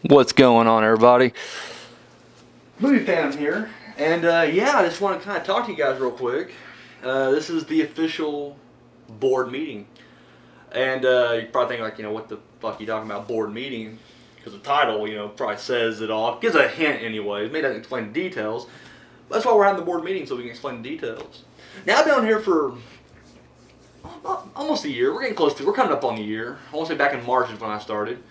What's going on, everybody? Movie Fan here, and yeah, I just want to kind of talk to you guys real quick. This is the official board meeting, and you probably think like, what the fuck are you talking about, board meeting? Because the title, probably says it all. It gives a hint anyway. It may not explain the details, but that's why we're having the board meeting, so we can explain the details. Now I've been on here for almost a year. We're getting close to. We're coming up on the year. I want to say back in March is when I started.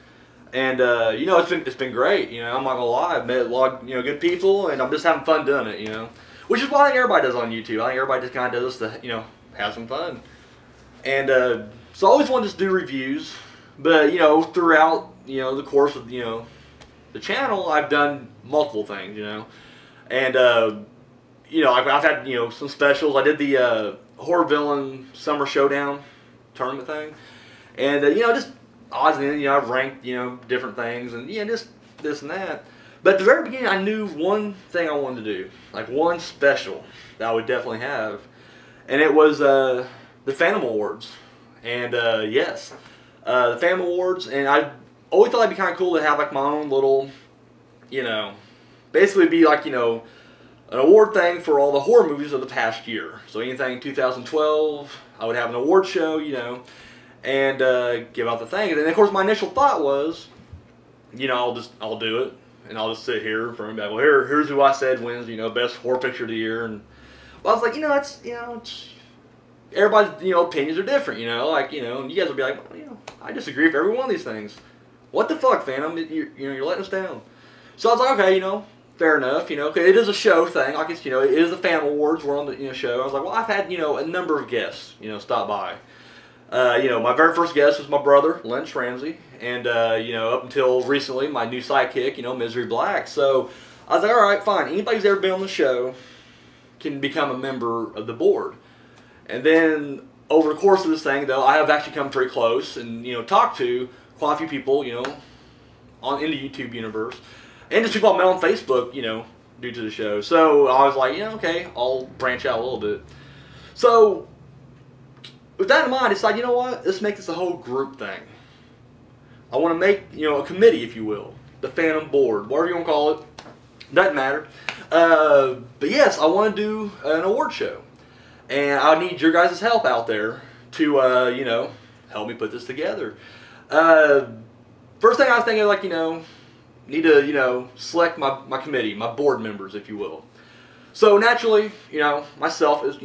And it's been great. I'm not gonna lie. I've met a lot of good people, and I'm just having fun doing it. Which is what I think everybody does on YouTube. I think everybody just kind of does this to have some fun. And so I always wanted to do reviews, but throughout the course of the channel, I've done multiple things. And I've had some specials. I did the horror villain summer showdown tournament thing, and just odds and ends, I've ranked, different things, and just this and that. But at the very beginning, I knew one thing I wanted to do, like one special that I would definitely have, and it was the Phantom Awards. And yes, the Phantom Awards, and I always thought it'd be kind of cool to have like my own little, basically be like an award thing for all the horror movies of the past year. So anything 2012, I would have an award show, and give out the thing. And then of course my initial thought was, I'll do it, and I'll just sit here for back. Well, here's who I said wins, best horror picture of the year. And well, I was like, it's everybody's opinions are different, and you guys will be like, well, I disagree with every one of these things. What the fuck, Phantom? You're letting us down. So I was like, okay, fair enough, okay, it is a show thing. Like it is the Phantom Awards. We're on the show. I was like, well, I've had a number of guests stop by. My very first guest was my brother, Lynch Ramsey, and, up until recently, my new sidekick, Misery Black. So, I was like, alright, fine, anybody who's ever been on the show can become a member of the board. And then, over the course of this thing, though, I have actually come pretty close and, talked to quite a few people, in the YouTube universe, and just people I met on Facebook, due to the show. So, I was like, okay, I'll branch out a little bit. So, with that in mind, I decided, you know what? Let's make this a whole group thing. I want to make, a committee, if you will. The Phantom Board. Whatever you want to call it. Doesn't matter. But yes, I want to do an award show. And I need your guys' help out there to, help me put this together. First thing I was thinking, need to, select my committee, my board members, if you will. So naturally, myself is,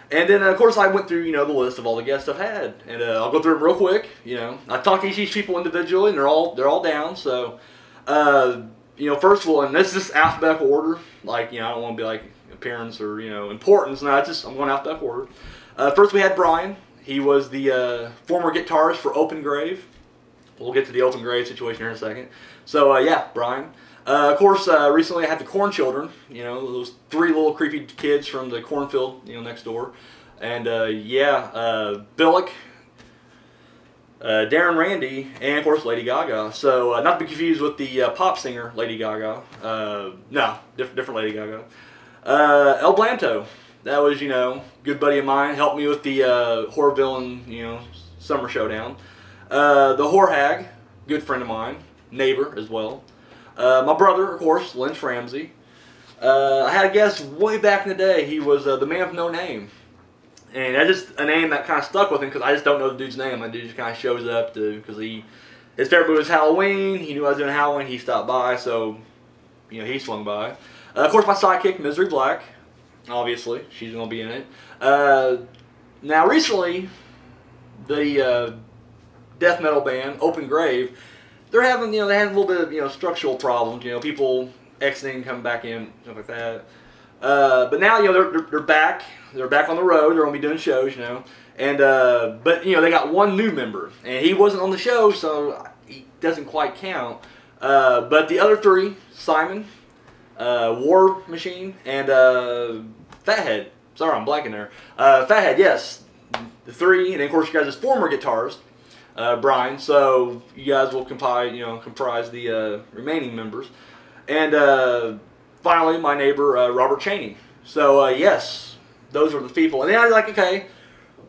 and then, of course, I went through, the list of all the guests I've had, and I'll go through them real quick. I talked to each of these people individually, and they're all down. So, first of all, and this is just alphabetical order. I don't want to be like appearance or importance. No, I'm going alphabetical order. First, we had Brian. He was the former guitarist for Open Grave. We'll get to the Open Grave situation here in a second. So, yeah, Brian. Of course, recently I had the Corn Children, those three little creepy kids from the cornfield, next door. And, Billick, Darren Randy, and, of course, Lady Gaga. So, not to be confused with the pop singer Lady Gaga. No, different Lady Gaga. El Blanto, that was, good buddy of mine, helped me with the horror villain, summer showdown. The Whore Hag, good friend of mine, neighbor as well. My brother, of course, Lynch Ramsey. I had a guest way back in the day. He was the Man with No Name. And that's just a name that kind of stuck with him because I just don't know the dude's name. The dude just kind of shows up because his favorite movie was Halloween. He knew I was doing Halloween. He stopped by, so he swung by. Of course, my sidekick, Misery Black. Obviously, she's going to be in it. Now, recently, the death metal band, Open Grave, they're having, they had a little bit of, structural problems, people exiting, coming back in, stuff like that. But now, they're back. They're back on the road. They're going to be doing shows, And, but, they got one new member. And he wasn't on the show, so he doesn't quite count. But the other three, Simon, War Machine, and Fathead. Sorry, I'm blanking there. Fathead, yes. The three, and then, of course, you guys' former guitarist. Brian, so you guys will comprise the remaining members, and finally my neighbor Robert Cheney. So yes, those are the people. And then I was like, okay,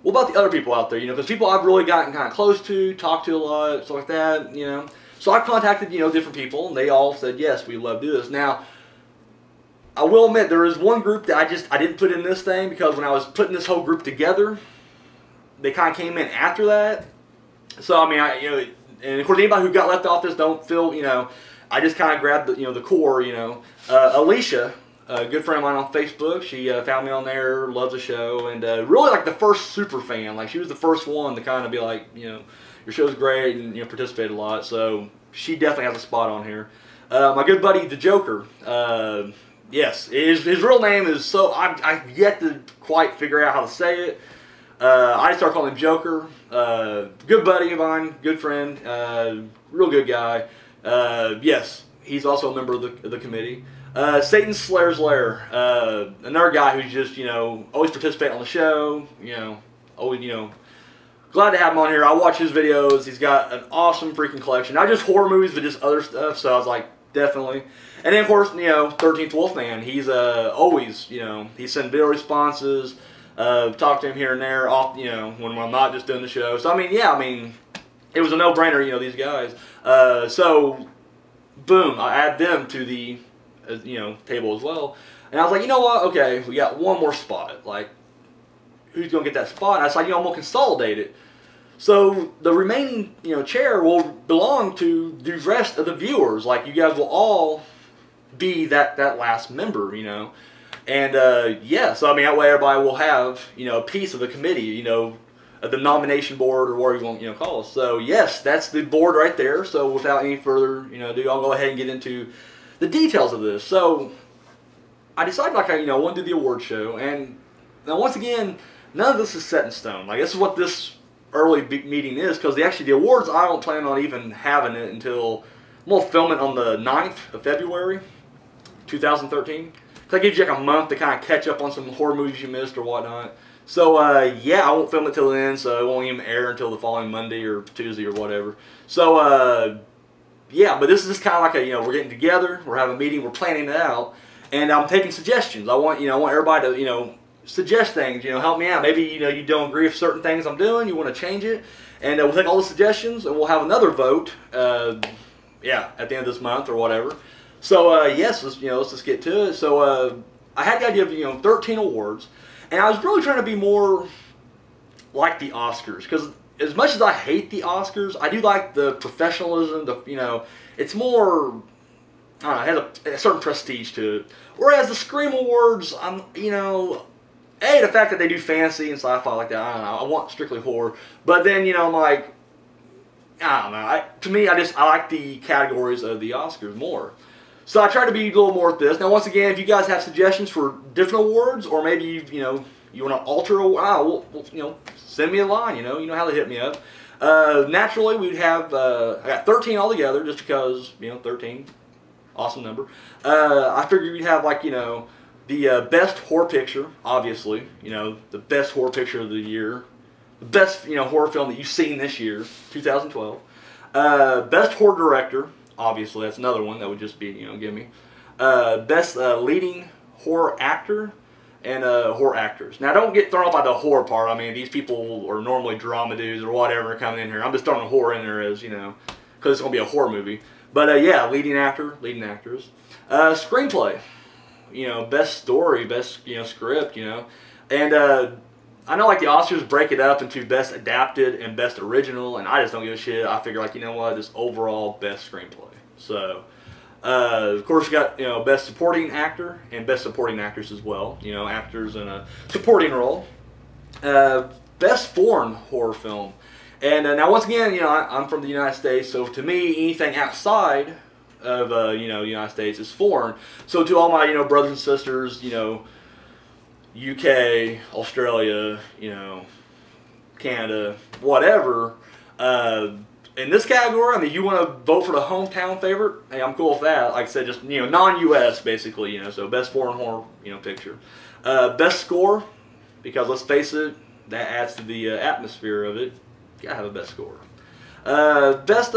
what about the other people out there? Because people I've really gotten kind of close to, talked to a lot, stuff like that. So I contacted, different people, and they all said, yes, we love to do this. Now, I will admit, there is one group that I didn't put in this thing, because when I was putting this whole group together, they kind of came in after that. So, I mean, and of course, anybody who got left off this, don't feel, I just kind of grabbed the core, Alicia, a good friend of mine on Facebook, she found me on there, loves the show, and really like the first super fan. Like, she was the first one to kind of be like, your show's great, and participated a lot. So she definitely has a spot on here. My good buddy, the Joker. Yes, his real name is I've yet to quite figure out how to say it. I just start calling him Joker. Good buddy of mine, good friend, real good guy. Yes, he's also a member of the committee. Satan Slayer's Lair, another guy who's just, always participating on the show, always, glad to have him on here. I watch his videos. He's got an awesome freaking collection. Not just horror movies, but just other stuff. So I was like, definitely. And then, of course, 13th Wolfman. He's always, he sends video responses, talk to him here and there, off, when I'm not just doing the show. So, it was a no-brainer, these guys. So, boom, I add them to the, table as well. And I was like, you know what? Okay, we got one more spot. Like, who's going to get that spot? And I was like, I'm going to consolidate it. So the remaining, chair will belong to the rest of the viewers. Like, you guys will all be that last member, And, yeah, so, that way everybody will have, a piece of the committee, of the nomination board, or whatever you want, call us. So, yes, that's the board right there. So without any further, ado, I'll go ahead and get into the details of this. So I decided, like, I want to do the award show. And now, once again, none of this is set in stone. Like, this is what this early meeting is, because the awards, I don't plan on even having it until, I'm going to film it on the 9th of February, 2013. That gives you like a month to kind of catch up on some horror movies you missed or whatnot. So, yeah, I won't film it till then, so it won't even air until the following Monday or Tuesday or whatever. So, yeah, but this is just kind of like we're getting together, we're having a meeting, we're planning it out, and I'm taking suggestions. I want everybody to, suggest things, help me out. Maybe, you don't agree with certain things I'm doing, you want to change it, and we'll take all the suggestions, and we'll have another vote, yeah, at the end of this month or whatever. So, yes, let's just get to it. So, I had the idea of, 13 awards, and I was really trying to be more like the Oscars, because as much as I hate the Oscars, I do like the professionalism, it's more, I don't know, it has a certain prestige to it. Whereas the Scream Awards, the fact that they do fantasy and sci-fi like that, I don't know, I want strictly horror. But then, I'm like, I don't know, to me, I like the categories of the Oscars more. So I try to be a little more with this. Now, once again, if you guys have suggestions for different awards, or maybe, you want to alter a, send me a line, you know how to hit me up. Naturally, we'd have, I got 13 altogether, just because, 13, awesome number. I figured we'd have, like, the best horror picture, obviously, the best horror picture of the year, the best, horror film that you've seen this year, 2012. Best horror director, obviously, that's another one that would just be, give me. Best leading horror actor and horror actors. Now, don't get thrown off by the horror part. These people are normally drama dudes or whatever coming in here. I'm just throwing a horror in there as, because it's going to be a horror movie. But, yeah, leading actor, leading actors. Screenplay. Best story, best, script, And I know, like, the Oscars break it up into best adapted and best original, and I just don't give a shit. I figure, like, just overall best screenplay. So, of course, we got, best supporting actor and best supporting actress as well. Actors in a supporting role. Best foreign horror film. And now, once again, I'm from the United States, so to me, anything outside of, the United States is foreign. So to all my, brothers and sisters, UK, Australia, Canada, whatever, in this category, you want to vote for the hometown favorite, hey, I'm cool with that. Like I said, just, non-US, basically, so best foreign horror, picture. Best score, because let's face it, that adds to the atmosphere of it. You gotta have a best score. Best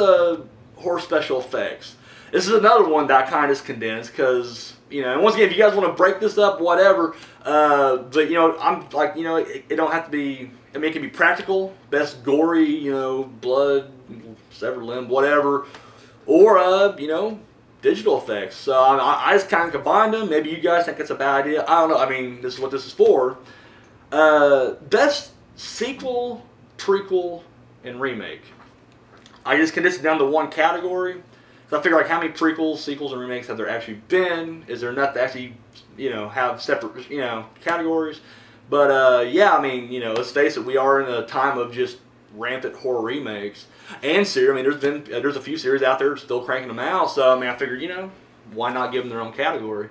horror special effects. This is another one that I kind of just condensed, because, and once again, if you guys want to break this up, whatever, but, I'm like, it don't have to be, it can be practical, best gory, blood, severed limb, whatever, or you know, digital effects. So I just kind of combined them. Maybe you guys think it's a bad idea. I don't know. I mean, this is what this is for. Best sequel, prequel, and remake. I just condensed it down to one category. So I figure, like, how many prequels, sequels, and remakes have there actually been? Is there enough to actually, you know, have separate, you know, categories? But yeah, I mean, you know, let's face it, we are in a time of just rampant horror remakes and series. I mean, there's a few series out there still cranking them out. So I mean, I figured, you know, why not give them their own category?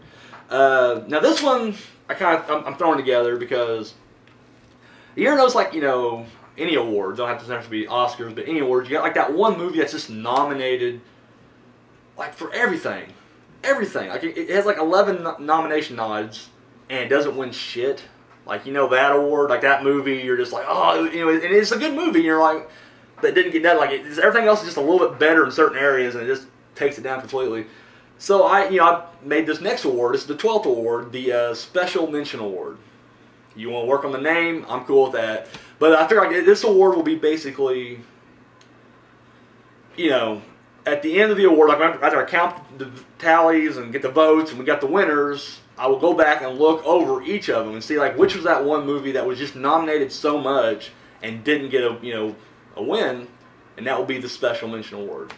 Now this one I'm throwing together because you ever notice, like, you know, any awards, don't have to be Oscars, but any awards, you got like that one movie that's just nominated like for everything, like it has like 11 nomination nods and it doesn't win shit. Like, you know, that award, like that movie, you're just like, oh, you know, and it's a good movie. And you're like, that didn't get that. Like, everything else is just a little bit better in certain areas, and it just takes it down completely. So I made this next award. This is the 12th award, the Special Mention Award. You want to work on the name? I'm cool with that. But I figure like this award will be basically, you know, at the end of the award, like after I count the tallies and get the votes and we got the winners, I will go back and look over each of them and see, like, which was that one movie that was just nominated so much and didn't get a win, and that will be the Special Mention Award.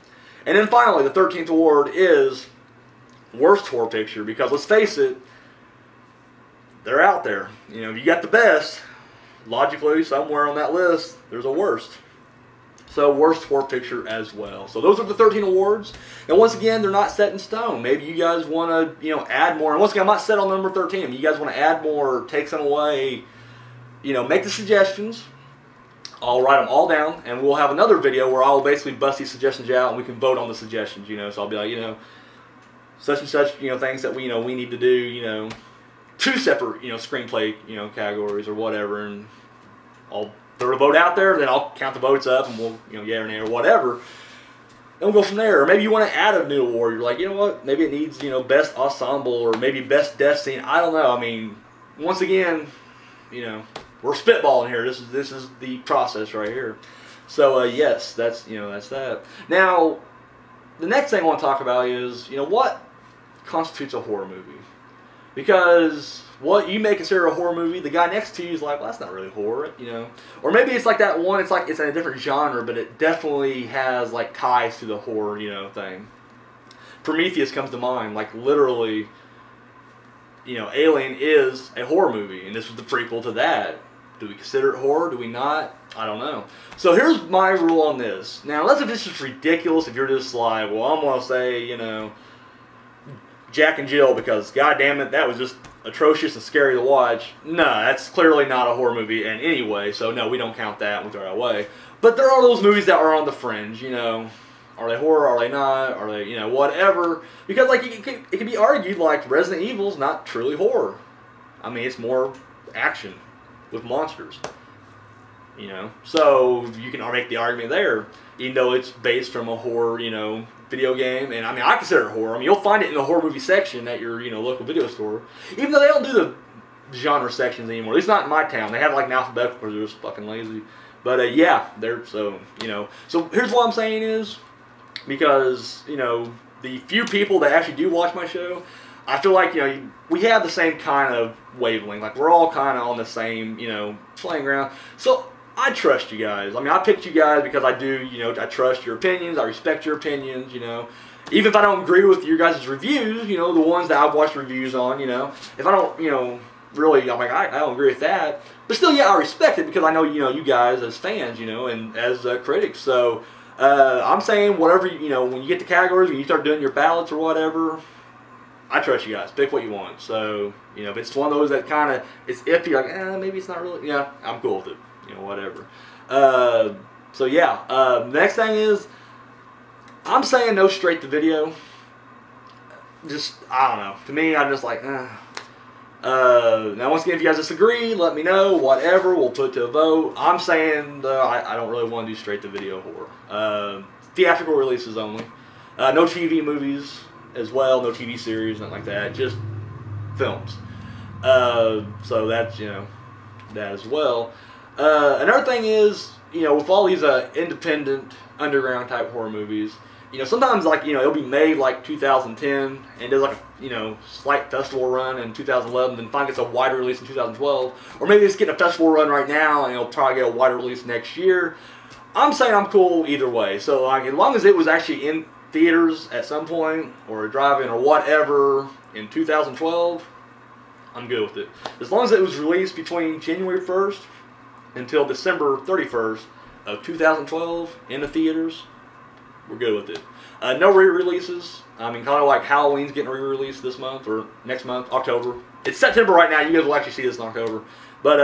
And then finally, the 13th award is Worst Horror Picture, because let's face it, they're out there. You know, you got the best, logically somewhere on that list there's a worst. So Worst Horror Picture as well. So those are the 13 awards. And once again, they're not set in stone. Maybe you guys want to, you know, add more. And once again, I'm not set on number 13. If you guys want to add more, take some away, you know, make the suggestions. I'll write them all down, and we'll have another video where I'll basically bust these suggestions out, and we can vote on the suggestions, you know. So I'll be like, you know, such and such, you know, things that we, you know, we need to do, you know, 2 separate, you know, screenplay, you know, categories or whatever, and I'll throw a vote out there, then I'll count the votes up, and we'll, you know, yeah or nay or whatever, and we'll go from there. Or maybe you want to add a new award. You're like, you know what, maybe it needs, you know, best ensemble or maybe best death scene. I don't know. I mean, once again, you know, we're spitballing here. This is the process right here. So yes, that's, you know, that's that. Now, the next thing I want to talk about is, you know, what constitutes a horror movie? Because what you may consider a horror movie, the guy next to you is like, well, that's not really horror, you know. Or maybe it's like that one, it's like it's in a different genre, but it definitely has like ties to the horror, you know, thing. Prometheus comes to mind, like literally, you know, Alien is a horror movie, and this was the prequel to that. Do we consider it horror? Do we not? I don't know. So here's my rule on this. Now, unless if it's just ridiculous, if you're just like, well, I'm going to say, you know, Jack and Jill, because god damn it, that was just atrocious and scary to watch. No, that's clearly not a horror movie in any way, so no, we don't count that, we throw it away. But there are those movies that are on the fringe, you know. Are they horror, are they not, are they, you know, whatever. Because, like, it can be argued, like, Resident Evil's not truly horror. I mean, it's more action with monsters, you know. So you can make the argument there, even though it's based from a horror, you know, video game. And I mean, I consider it horror. I mean, you'll find it in the horror movie section at your, you know, local video store. Even though they don't do the genre sections anymore. At least not in my town. They have like an alphabetical because they're just fucking lazy. But yeah, they're so, you know. So here's what I'm saying is, because, you know, the few people that actually do watch my show, I feel like, you know, we have the same kind of wavelength. Like, we're all kind of on the same, you know, playing ground. So I trust you guys. I mean, I picked you guys because I do, you know, I trust your opinions. I respect your opinions, you know. Even if I don't agree with your guys' reviews, you know, the ones that I've watched reviews on, you know. If I don't, you know, really, I'm like, I don't agree with that. But still, yeah, I respect it because I know, you know, you guys as fans, you know, and as critics. So I'm saying whatever, you know, when you get the categories, when you start doing your ballots or whatever, I trust you guys. Pick what you want. So, you know, if it's one of those that kind of, it's iffy, like, maybe it's not really, yeah, I'm cool with it. You know, whatever. So, yeah. Next thing is, I'm saying no straight to video. Just, I don't know. To me, I'm just like, now, once again, if you guys disagree, let me know. Whatever. We'll put it to a vote. I'm saying I don't really want to do straight to video horror. Theatrical releases only. No TV movies as well. No TV series, nothing like that. Just films. So that's, you know, that as well. Another thing is, you know, with all these independent, underground type horror movies, you know, sometimes like, you know, it'll be made like 2010 and does like a, you know, slight festival run in 2011, then finally gets a wider release in 2012, or maybe it's getting a festival run right now and it'll probably get a wider release next year. I'm saying I'm cool either way. So like, as long as it was actually in theaters at some point or a drive-in or whatever in 2012, I'm good with it. As long as it was released between January 1st until December 31st of 2012 in the theaters, we're good with it. No re-releases. I mean, kind of like Halloween's getting re-released this month or next month, October. It's September right now. You guys will actually see this in October. But,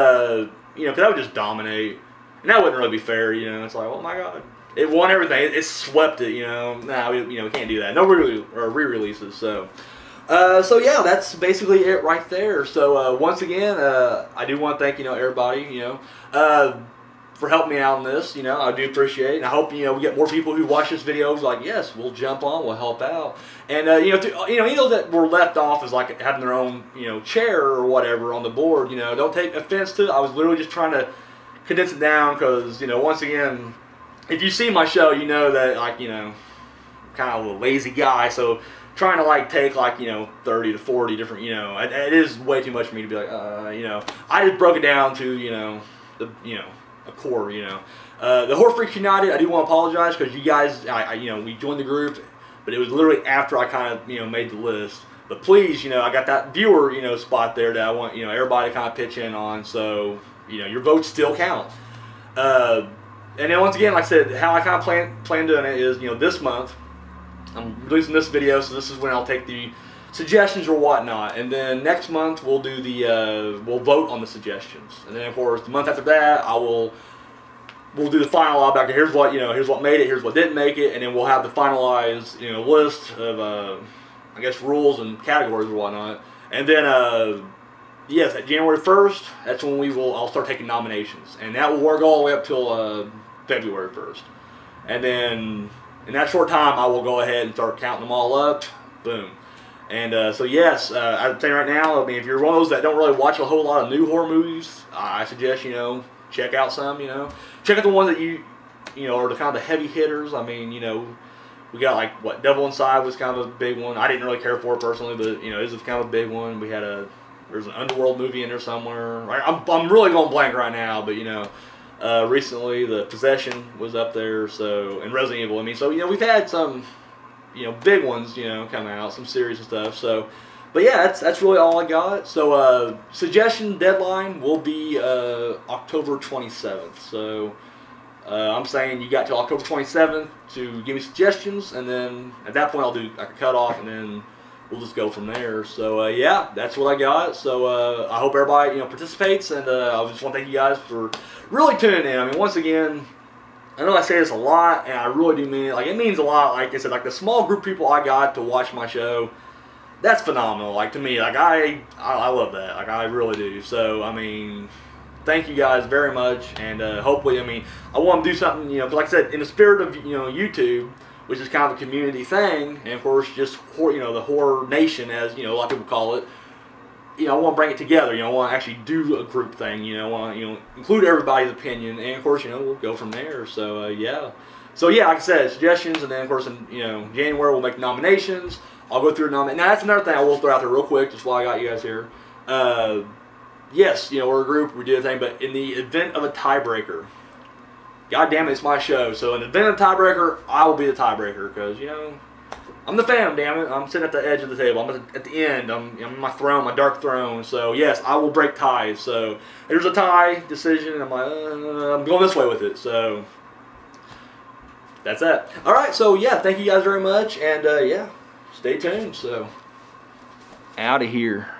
you know, because that would just dominate. And that wouldn't really be fair, you know. It's like, oh my God. It won everything. It swept it, you know. Nah, we can't do that. No re-releases, so... So yeah, that's basically it right there. So once again, I do want to thank, you know, everybody, you know, for helping me out on this. You know, I do appreciate it. And I hope, you know, we get more people who watch this video like, yes, we'll jump on, we'll help out. And you know, that were left off as like having their own, you know, chair or whatever on the board. You know, don't take offense to it. I was literally just trying to condense it down because, you know, once again, if you see my show, you know that, like, you know, I'm kind of a lazy guy, so trying to like take like, you know, 30 to 40 different, you know, it is way too much for me to be like, you know, I just broke it down to, you know, a core, you know. The Horror Freaks United, I do want to apologize because you guys, you know, we joined the group, but it was literally after I kind of, you know, made the list. But please, you know, I got that viewer, you know, spot there that I want, you know, everybody to kind of pitch in on, so, you know, your votes still count. And then once again, like I said, how I kind of plan doing it is, you know, this month, I'm releasing this video, so this is when I'll take the suggestions or whatnot. And then next month, we'll do the, we'll vote on the suggestions. And then, of course, the month after that, we'll do the final outback. Here's what, you know, here's what made it, here's what didn't make it, and then we'll have the finalized, you know, list of, I guess, rules and categories or whatnot. And then, yes, at January 1st, that's when I'll start taking nominations. And that will work all the way up till February 1st. And then, in that short time, I will go ahead and start counting them all up. Boom. And so, yes, I'm saying right now, I mean, if you're one of those that don't really watch a whole lot of new horror movies, I suggest, you know, check out some, you know. Check out the ones that you know, are the kind of the heavy hitters. I mean, you know, we got like, what, Devil Inside was kind of a big one. I didn't really care for it personally, but, you know, it was kind of a big one. We had there's an Underworld movie in there somewhere. I'm really going blank right now, but, you know, recently the Possession was up there, so, and Resident Evil. I mean, so, you know, we've had some, you know, big ones, you know, come out, some series and stuff. So, but yeah, that's really all I got. So, suggestion deadline will be October 27th. So, I'm saying you got till October 27th to give me suggestions, and then at that point I'll do like a cutoff, and then we'll just go from there. So yeah, that's what I got. So I hope everybody, you know, participates, and I just want to thank you guys for really tuning in. I mean, once again, I know I say this a lot, and I really do mean it. Like, it means a lot. Like I said, like the small group of people I got to watch my show, that's phenomenal. Like, to me, like I love that. Like, I really do. So I mean, thank you guys very much, and hopefully, I mean, I want to do something, you know, like I said, in the spirit of, you know, YouTube, which is kind of a community thing, and of course, just, you know, the horror nation, as, you know, a lot of people call it. You know, I want to bring it together. You know, I want to actually do a group thing. You know, I want to, you know, include everybody's opinion, and of course, you know, we'll go from there. So yeah. So yeah, like I said, suggestions, and then of course, in, you know, January we'll make nominations. I'll go through nominations. Now that's another thing I will throw out there real quick, just while I got you guys here. Yes, you know, we're a group, we do a thing, but in the event of a tiebreaker, God damn it, it's my show. So in the event of a tiebreaker, I will be the tiebreaker, because, you know, I'm the fan, damn it. I'm sitting at the edge of the table. I'm at the end. I'm on my throne, my dark throne. So yes, I will break ties. So if there's a tie decision, I'm like, I'm going this way with it. So that's that. All right. So yeah, thank you guys very much, and yeah, stay tuned. So out of here.